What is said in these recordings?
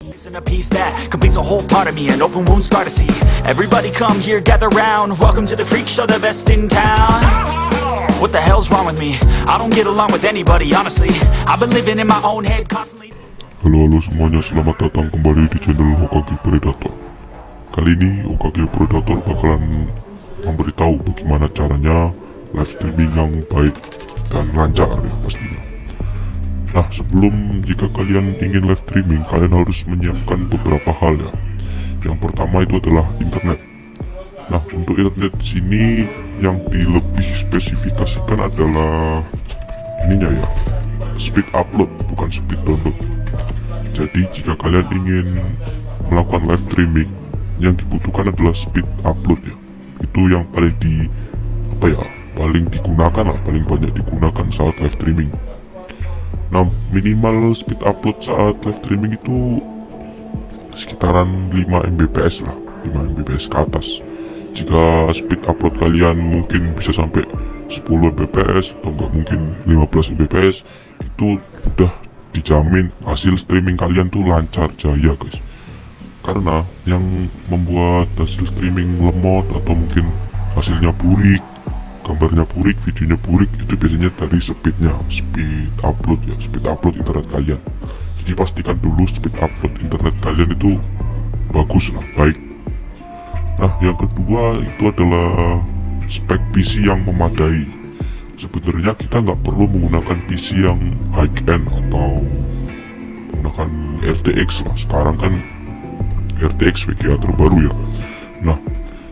Missing a piece that completes a whole part of me, an open wound scar to see. Everybody come here, gather round. Welcome to the freak show, the best in town. What the hell's wrong with me? I don't get along with anybody, honestly. I've been living in my own head constantly. Halo semuanya, selamat datang kembali di channel Hokage Predator. Kali ini Hokage Predator bakalan memberitahu bagaimana caranya live streaming yang baik dan lancar ya pastinya. Nah, sebelum jika kalian ingin live streaming, kalian harus menyiapkan beberapa hal ya. Yang pertama itu adalah internet. Nah, untuk internet di sini yang dilebih spesifikasikan adalah ininya ya, speed upload bukan speed download. Jadi jika kalian ingin melakukan live streaming, yang dibutuhkan adalah speed upload ya. Itu yang paling paling digunakan lah, paling banyak digunakan saat live streaming. Nah, minimal speed upload saat live streaming itu sekitaran 5 Mbps lah, 5 Mbps ke atas. Jika speed upload kalian mungkin bisa sampai 10 Mbps atau enggak mungkin 15 Mbps, itu udah dijamin hasil streaming kalian tuh lancar jaya guys. Karena yang membuat hasil streaming lemot atau mungkin hasilnya burik, gambarnya burik, videonya burik, itu biasanya dari speed upload ya, speed upload internet kalian. Jadi pastikan dulu speed upload internet kalian itu bagus lah, baik. Nah, yang kedua itu adalah spek PC yang memadai. Sebenarnya kita nggak perlu menggunakan PC yang high end atau menggunakan RTX lah. Sekarang kan RTX VGA terbaru ya. Nah,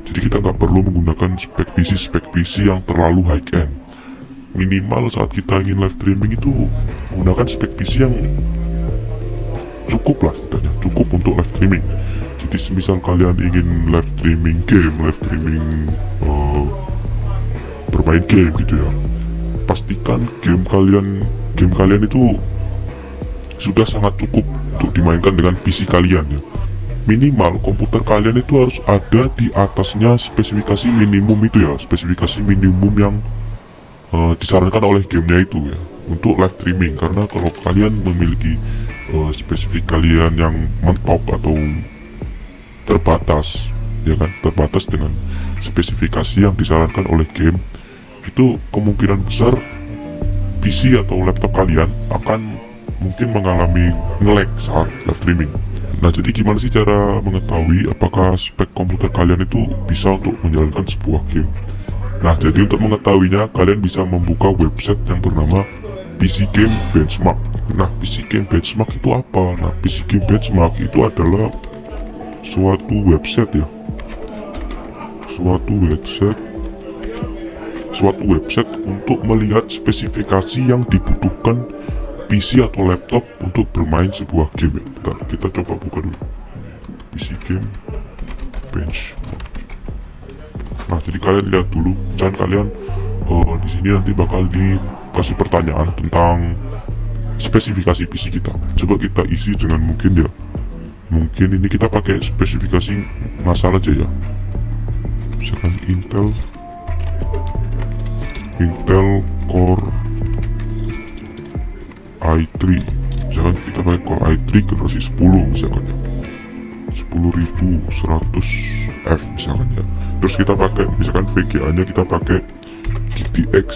jadi kita nggak perlu menggunakan spek PC yang terlalu high end. Minimal saat kita ingin live streaming itu menggunakan spek PC yang cukup lah, setidaknya cukup untuk live streaming. Jadi semisal kalian ingin live streaming game, live streaming bermain game gitu ya, pastikan game kalian itu sudah sangat cukup untuk dimainkan dengan PC kalian ya. Minimal komputer kalian itu harus ada di atasnya spesifikasi minimum itu ya, spesifikasi minimum yang disarankan oleh gamenya itu ya untuk live streaming. Karena kalau kalian memiliki spesifik kalian yang mentok atau terbatas ya kan, terbatas dengan spesifikasi yang disarankan oleh game, itu kemungkinan besar PC atau laptop kalian akan mungkin mengalami nge-lag saat live streaming. Nah, jadi gimana sih cara mengetahui apakah spek komputer kalian itu bisa untuk menjalankan sebuah game? Nah, jadi untuk mengetahuinya kalian bisa membuka website yang bernama PC Game Benchmark. Nah, PC Game Benchmark itu apa? Nah, PC Game Benchmark itu adalah suatu website ya, suatu website untuk melihat spesifikasi yang dibutuhkan PC atau laptop untuk bermain sebuah game ya. Bentar, kita coba buka dulu PC Game Benchmark. Nah, jadi kalian lihat dulu, misalnya kalian di sini nanti bakal dikasih pertanyaan tentang spesifikasi PC kita. Coba kita isi dengan mungkin ini kita pakai spesifikasi ngasal aja ya, misalkan Intel Core i3, misalkan kita pakai Core i3 generasi 10 misalkan ya, 10100F misalkan ya. Terus kita pakai misalkan VGA nya kita pakai GTX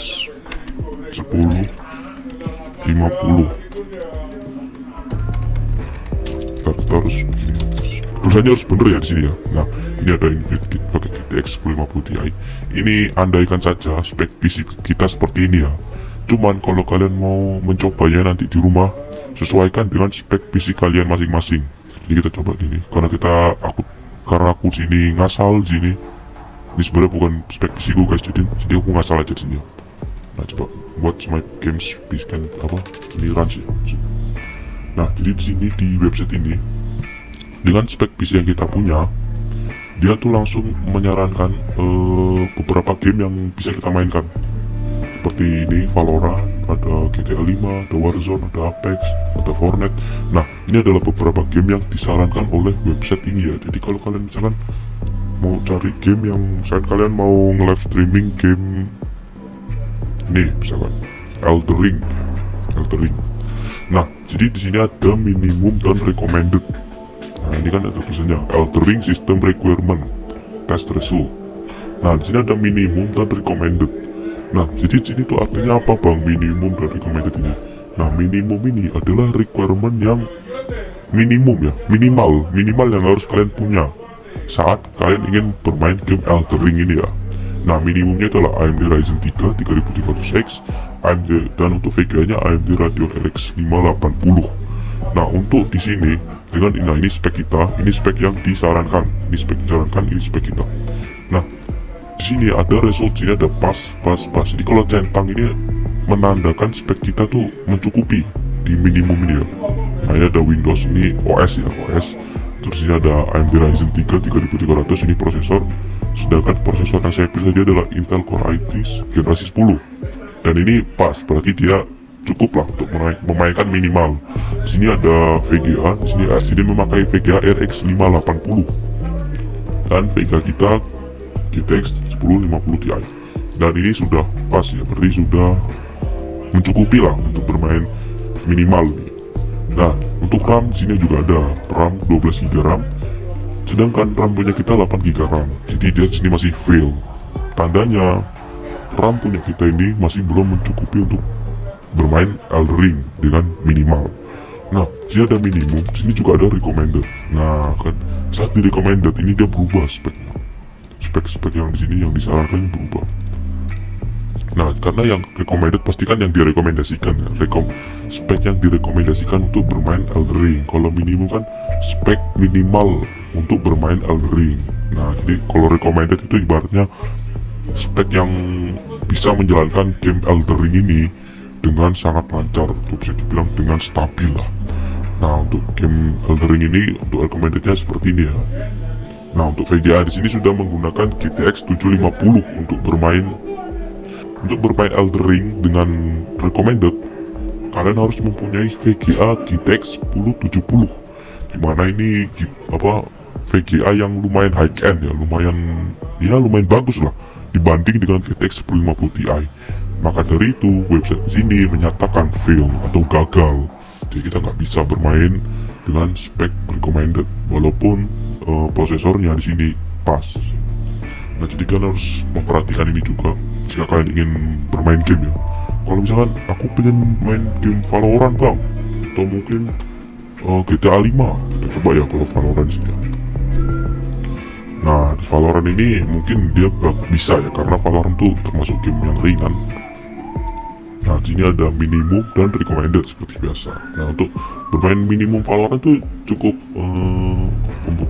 1050. Terus tulisannya harus bener ya di sini ya. Nah, ini ada pakai GTX 1050 Ti. Ini andaikan saja spek PC kita seperti ini ya. Cuman kalau kalian mau mencobanya nanti di rumah, sesuaikan dengan spek PC kalian masing-masing. Jadi kita coba gini, karena aku sini ngasal sini. Ini sebenarnya bukan spek PC ku guys, jadi aku ngasal aja sini. Nah, coba watch my games PC kan ini run sih. Nah, jadi di sini di website ini dengan spek PC yang kita punya, dia tuh langsung menyarankan beberapa game yang bisa kita mainkan. Seperti ini Valorant, ada GTA 5, ada Warzone, ada Apex, ada Fortnite. Nah, ini adalah beberapa game yang disarankan oleh website ini ya. Jadi kalau kalian misalkan mau cari game yang misalkan kalian mau nge-live streaming game ini misalkan Elden Ring. Nah, jadi di sini ada minimum dan recommended. ini kan ada tulisannya Altering System Requirement Test Result. Nah di sini ada minimum dan recommended. Nah jadi sini tuh artinya apa bang, minimum dan recommended ini? Nah minimum ini adalah requirement yang minimum ya, minimal yang harus kalian punya saat kalian ingin bermain game Elden Ring ini ya. Nah minimumnya adalah AMD Ryzen 3 3300X, AMD, dan untuk VGA nya AMD Radeon RX 580. Nah untuk di sini dengan ini spek kita, ini spek yang disarankan, ini spek kita. Nah di sini ada resolusinya, ada pas. Jadi kalau centang ini menandakan spek kita tuh mencukupi di minimum ini ya. Nah ini ada Windows, ini OS ya, OS. Terus ini ada AMD Ryzen 3 3300, ini prosesor. Sedangkan prosesor yang saya pilih saja adalah Intel Core i3 generasi 10. Dan ini pas, berarti dia cukup lah untuk memainkan minimal. Di sini ada VGA, di sini memakai VGA RX 580. Dan VGA kita GTX 1050 Ti. Dan ini sudah pas ya, berarti sudah mencukupi lah untuk bermain minimal. Nah, untuk RAM di sini juga ada RAM 12 GB RAM. Sedangkan RAM punya kita 8 GB RAM. Jadi dia sini masih fail. Tandanya RAM punya kita ini masih belum mencukupi untuk bermain Elden Ring dengan minimal. Nah, sini ada minimum, sini juga ada recommended. Nah, kan saat di recommended ini dia berubah speknya. Spek yang di sini yang disarankan berubah. Nah, karena yang recommended pastikan yang direkomendasikan ya. Spek yang direkomendasikan untuk bermain Elden Ring. Kalau minimum kan spek minimal untuk bermain Elden Ring. Nah, jadi kalau recommended itu ibaratnya spek yang bisa menjalankan game Elden Ring ini dengan sangat lancar, untuk bisa dibilang dengan stabil lah. Nah, untuk game Elden Ring ini untuk recommendednya seperti ini ya. Nah, untuk VGA di sini sudah menggunakan GTX 750 untuk bermain Elden Ring dengan recommended. Kalian harus mempunyai VGA GTX 1070, dimana ini VGA yang lumayan high end ya, lumayan bagus lah dibanding dengan GTX 1050 Ti. Maka dari itu website sini menyatakan fail atau gagal. Jadi kita nggak bisa bermain dengan spek recommended walaupun prosesornya di sini pas. Nah jadi kalian harus memperhatikan ini juga jika kalian ingin bermain game ya. Kalau misalkan aku pengen main game Valorant bang, atau mungkin GTA 5, kita coba ya kalau Valorant sini. Nah di Valorant ini mungkin dia bisa ya, karena Valorant tuh termasuk game yang ringan. Nah di sini ada minimum dan recommended seperti biasa. Nah untuk bermain minimum Valorant tuh cukup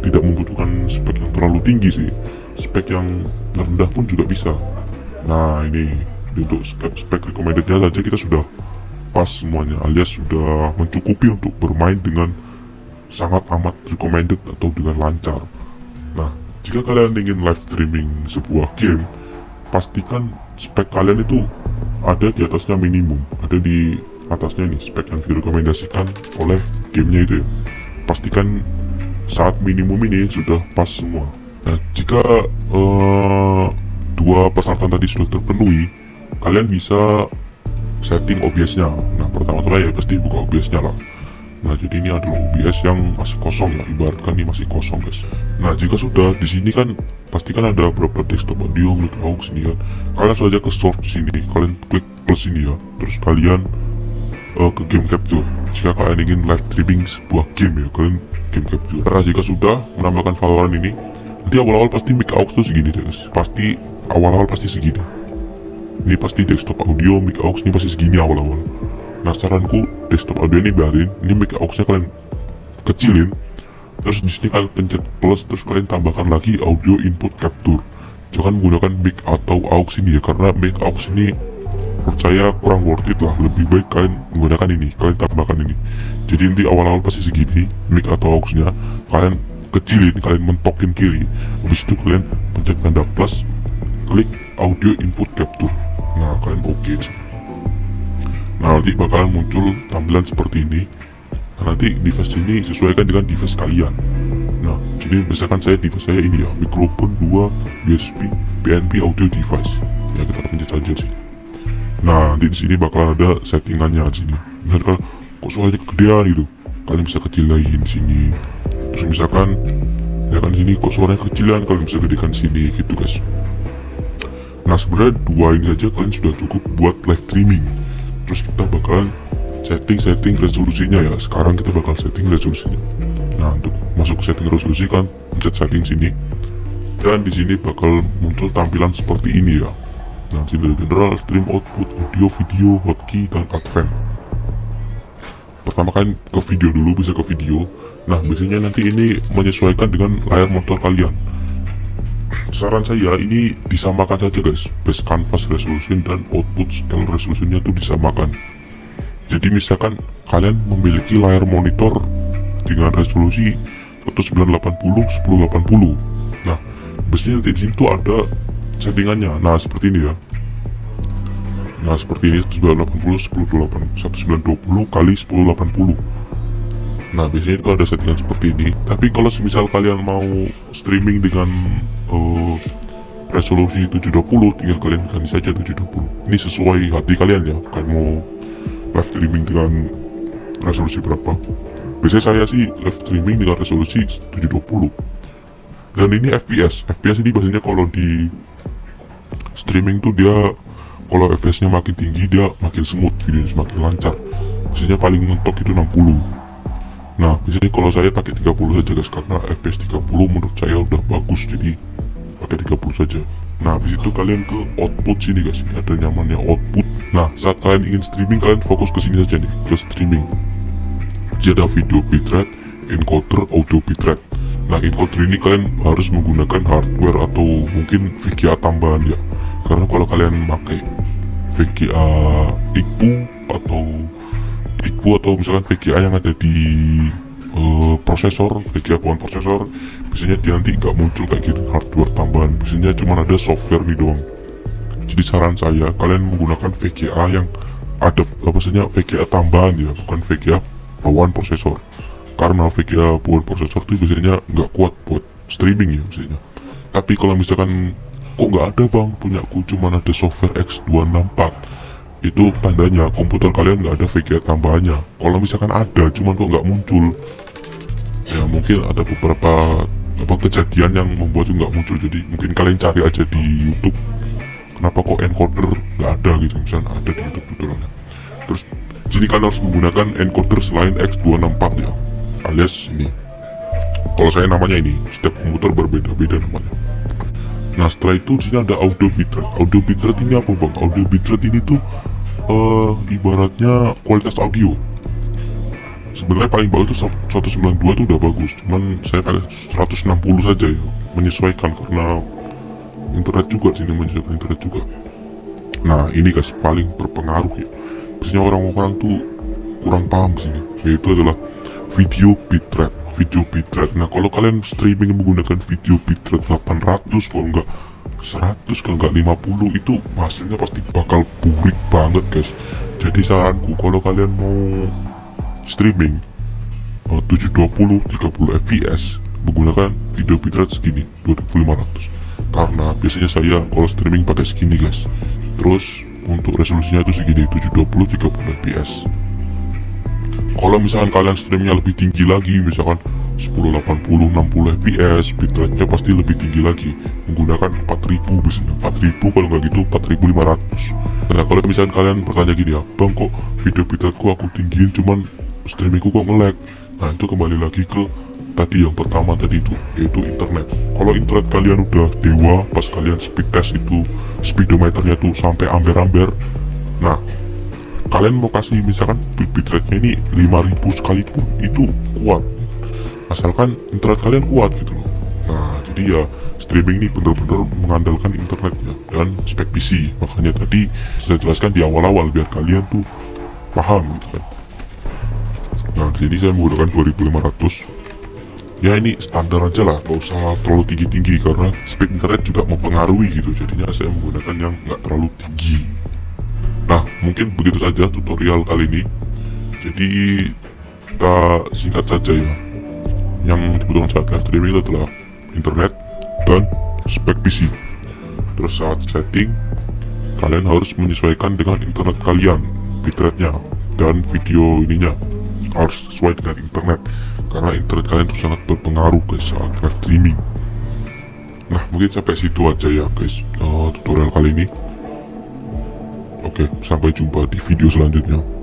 tidak membutuhkan spek yang terlalu tinggi sih. Spek yang rendah pun juga bisa. Nah ini untuk spek recommendednya saja kita sudah pas semuanya, alias sudah mencukupi untuk bermain dengan sangat amat recommended atau dengan lancar. Nah jika kalian ingin live streaming sebuah game, pastikan spek kalian itu ada di atasnya minimum, ada di atasnya nih spek yang direkomendasikan oleh gamenya itu ya. Pastikan saat minimum ini sudah pas semua. Nah jika dua persyaratan tadi sudah terpenuhi, kalian bisa setting OBS-nya. Nah pertama-tama ya pasti buka OBS-nya lah. Nah jadi ini adalah OBS yang masih kosong ya, ibaratkan ini masih kosong guys. Nah jika sudah di sini kan pastikan ada beberapa desktop audio, mic aux ini kan. Kalian saja ke source di sini, kalian klik plus ini ya, terus kalian ke game capture. Jika kalian ingin live streaming sebuah game ya, kalian game capture. Nah jika sudah menambahkan Valorant ini, nanti awal-awal pasti mic aux tuh segini deh guys. Pasti awal-awal pasti segini. Ini pasti desktop audio, mic aux ini pasti segini awal-awal. Nah saranku desktop audio ini biarin, ini mic aux-nya kalian kecilin, terus di sini kalian pencet plus, terus kalian tambahkan lagi audio input capture. Jangan menggunakan mic atau aux ini ya, karena mic aux ini menurut saya kurang worth it lah. Lebih baik kalian menggunakan ini, kalian tambahkan ini. Jadi nanti awal-awal pasti segini mic atau aux-nya, kalian kecilin, kalian mentokin kiri, habis itu kalian pencet tanda plus, klik audio input capture. Nah kalian oke. Nah nanti bakalan muncul tampilan seperti ini. Nah nanti device ini sesuaikan dengan device kalian. Nah jadi misalkan device saya ini ya, microphone 2 USB PNP audio device. Ya kita pencet aja sih. Nah di sini bakalan ada settingannya di sini. Misalkan kok suaranya kegedean gitu, kalian bisa kecilin di sini. Terus misalkan ya kan sini kok suaranya kecilan, kalian bisa gedekan sini gitu guys. Nah sebenarnya dua ini saja kalian sudah cukup buat live streaming. Terus kita bakalan setting resolusinya ya. Sekarang kita bakal setting resolusinya. Nah untuk masuk ke setting resolusi kan pencet setting sini, dan di sini bakal muncul tampilan seperti ini ya. Nah sini general, stream output, audio, video, hotkey, dan advance. Pertama kalian ke video dulu, bisa ke video. Nah biasanya nanti ini menyesuaikan dengan layar monitor kalian. Saran saya ini disamakan saja guys, base canvas resolution dan output scale resolutionnya tuh disamakan. Jadi misalkan kalian memiliki layar monitor dengan resolusi 1980 1080. Nah biasanya di sini tuh ada settingannya. Nah seperti ini ya. Nah seperti ini 1980 1920 kali 1080. Nah biasanya itu ada settingan seperti ini. Tapi kalau misal kalian mau streaming dengan resolusi 720, tinggal kalian ganti saja 720. Ini sesuai hati kalian ya, kalian mau live streaming dengan resolusi berapa. Biasanya saya sih live streaming dengan resolusi 720. Dan ini FPS ini biasanya kalau di streaming tuh dia, kalau FPS nya makin tinggi dia makin smooth, videonya semakin lancar. Biasanya paling mentok itu 60. Nah biasanya kalau saya pakai 30 saja guys, karena FPS 30 menurut saya udah bagus, jadi pakai 30 saja. Nah habis itu kalian ke output sini guys, ini ada nyamannya output. Nah saat kalian ingin streaming, kalian fokus ke sini saja nih, ke streaming. Jadi ada video bitrate, encoder, audio bitrate. Nah encoder ini kalian harus menggunakan hardware atau mungkin VGA tambahan ya, karena kalau kalian pakai VGA IPU atau misalkan VGA yang ada di prosesor, VGA bawaan prosesor, biasanya dia nanti nggak muncul kayak gitu hardware tambahan, biasanya cuma ada software nih doang. Jadi saran saya kalian menggunakan VGA yang ada VGA tambahan ya, bukan VGA bawaan prosesor, karena VGA bawaan prosesor itu biasanya nggak kuat buat streaming ya biasanya. Tapi kalau misalkan kok nggak ada bang, punyaku cuma ada software X264, itu tandanya komputer kalian nggak ada VGA tambahannya. Kalau misalkan ada cuman kok nggak muncul ya, mungkin ada beberapa kejadian yang membuat itu nggak muncul. Jadi mungkin kalian cari aja di YouTube kenapa kok encoder nggak ada gitu, misalnya ada di YouTube tutorialnya. Terus jadi kalian harus menggunakan encoder selain X264 ya, alias ini. Kalau saya namanya ini, setiap komputer berbeda-beda namanya. Nah setelah itu di sini ada audio bitrate. Audio bitrate ini apa bang? Audio bitrate ini tuh ibaratnya kualitas audio. Sebenarnya paling bagus itu 192 itu udah bagus, cuman saya pakai 160 saja ya, menyesuaikan karena internet juga, sini menyesuaikan internet juga. Nah ini guys paling berpengaruh ya, biasanya orang-orang tuh kurang paham sini, yaitu adalah video bitrate. Nah kalau kalian streaming menggunakan video bitrate 800, kalau enggak 100, kalau enggak 50, itu hasilnya pasti bakal burik banget guys. Jadi saranku kalau kalian mau streaming 720 30 fps menggunakan video bitrate segini 2500, karena biasanya saya kalau streaming pakai segini guys. Terus untuk resolusinya itu segini 720 30 fps. Kalau misalkan kalian streamingnya lebih tinggi lagi, misalkan 1080 60 fps, bitrate-nya pasti lebih tinggi lagi, menggunakan 4000 biasanya 4000, kalau nggak gitu 4500. Nah kalau misalkan kalian bertanya gini ya, bang kok video bitrate-ku aku tinggiin cuman streamingku kok nge-lag. Nah itu kembali lagi ke tadi yang pertama tadi itu, yaitu internet. Kalau internet kalian udah dewa, pas kalian speed test itu speedometernya tuh sampai ampere, nah kalian mau kasih misalkan bitrate-nya ini 5000 sekalipun itu kuat, asalkan internet kalian kuat gitu loh. Nah jadi ya streaming ini bener-bener mengandalkan internet ya, dan spek PC. Makanya tadi saya jelaskan di awal-awal biar kalian tuh paham gitu kan. Nah di sini saya menggunakan 2500 ya, ini standar aja lah, gak usah terlalu tinggi-tinggi karena speed internet juga mempengaruhi gitu. Jadinya saya menggunakan yang gak terlalu tinggi. Nah mungkin begitu saja tutorial kali ini. Jadi kita singkat saja ya, yang dibutuhkan saat live streaming itu adalah internet dan spek PC. Terus saat setting kalian harus menyesuaikan dengan internet kalian, bitrate-nya dan video ininya, harus sesuai dengan internet, karena internet kalian tuh sangat berpengaruh guys saat live streaming. Nah mungkin sampai situ aja ya guys tutorial kali ini. Oke, sampai jumpa di video selanjutnya.